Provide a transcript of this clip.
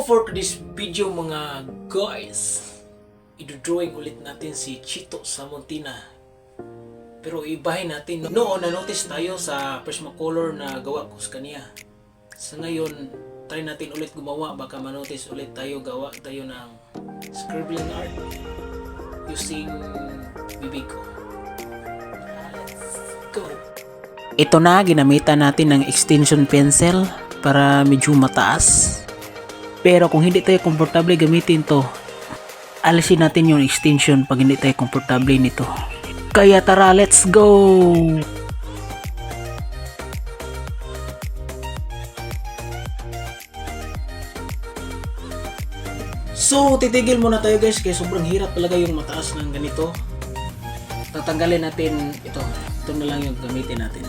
for today's video mga guys, i-drawing ulit natin si Chito sa Montina. Pero ibahin natin. Noon na-notice tayo sa Prismacolor na gawa ko sa kanya. Sa ngayon, try natin ulit gumawa. Baka manotice ulit tayo, gawa tayo ng scribbling art using bibig ko. Let's go! Ito na, ginamitan natin ng extension pencil para medyo mataas. Pero kung hindi tayo komportable gamitin to, alisin natin yung extension pag hindi tayo komportable nito. Kaya tara, let's go! So, titigil muna tayo guys, kaya sobrang hirap talaga yung mataas ng ganito. Tatanggalin natin ito. Ito na lang yung gamitin natin.